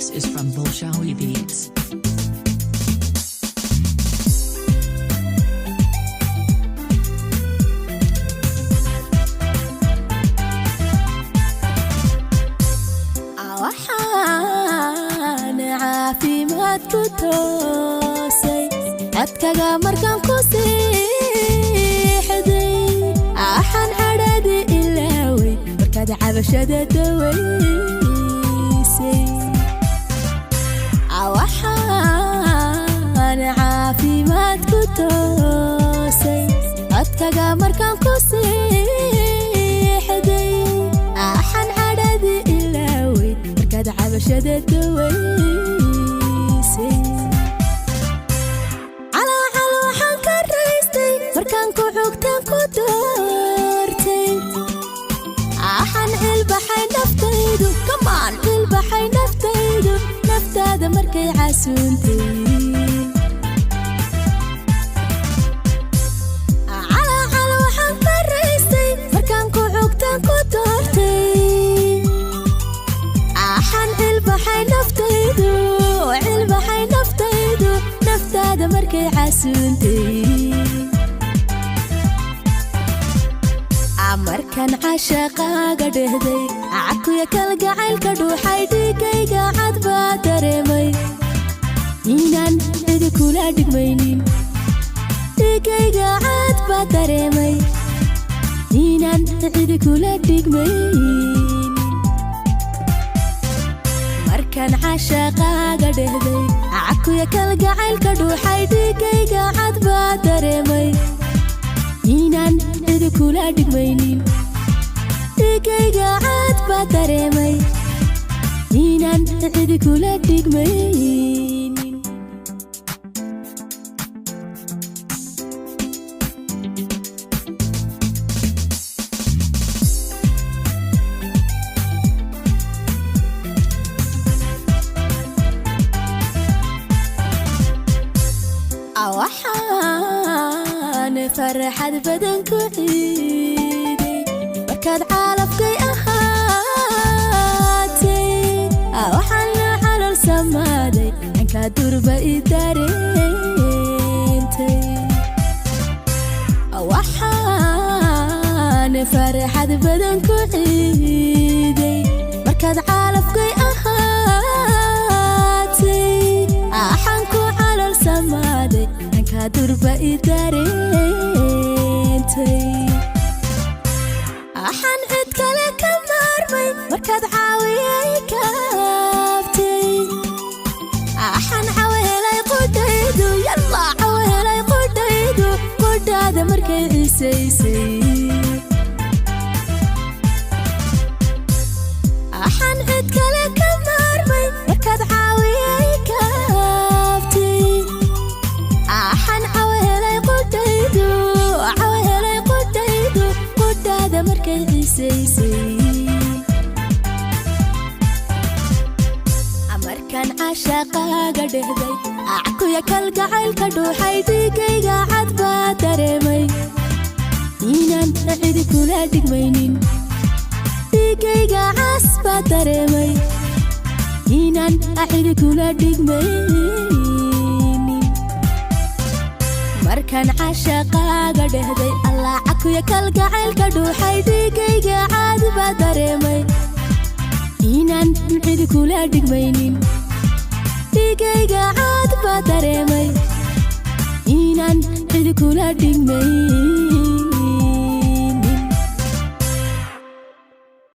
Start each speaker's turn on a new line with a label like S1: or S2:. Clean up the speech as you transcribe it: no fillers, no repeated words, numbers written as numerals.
S1: This is from Bolshawi Beats.
S2: عافيمات كتوسي أتكا مركان كوسيحدي أحن عرادي إلاوي مركاد عبشة دويسي أوحان عافيمات كتوسي أتكا مركان كوسيحدي أحن عرادي إلاوي مركاد عبشة دويسي markaan ku xogtaan ku doortay axan ilbaxay naftaydu kamaan ilbaxay naftaydu naftaada markay casuuntay cala waxaan faraystay markaan ku xogtaan ku doortay axan ilbaxay naftaydu naftaada markay casuuntay markan cashaqaaga dhehday cakuya kalgacaylka dhuuxay dhiigayga cad baa dareemay inaan cidi kula dhigmaynin dhiigayga cad baa dareemay inaan cidi kula dhigmaynin markan cashaqaaga dhehday cakuya kalgacaylka dhuuxay dhiigayga cad baa dareemay inaan cidi kula dhigmaynin dhiigayga cad baa dareemay inaan cidi kula dhigmaynin فرحت بدنك عيدي بركاد عالفكي أخاتي أوحنا على السمادي عنك دربة إدارينتي أوحنا فرحت بدنك عيدي بركاد عالفكي أخاتي أحنكو على السمادي عنك دربة إدارينتي أحن عدك لك مرمي مركز عاوية كافتي أحن عاوية لا يقوديدو يلا عاوية لا يقوديدو قد هذا مركز عيسيسي أحن عدك لك مرمي مركز عاوية كافتي أحن عاوية لا يقوديدو عاوية لا يقوديدو قد هذا مركز عيسيسي markaan cashaqaaga dhehday cakuya kalgacaylka dhuuxay dhiigayga cad baa dareemay inaan cidi kula dhigmaynin dhiigayga cas baa dareemay inaan cidi kula dhigmaynin markaan cashaqaaga dhehday allah cakuya kalgacaylka dhuuxay dhiigayga cad baa dareemay inaan cidi kula dhigmaynin dhiigayga cad baa dareemay inaan cidi kula dhigmaynin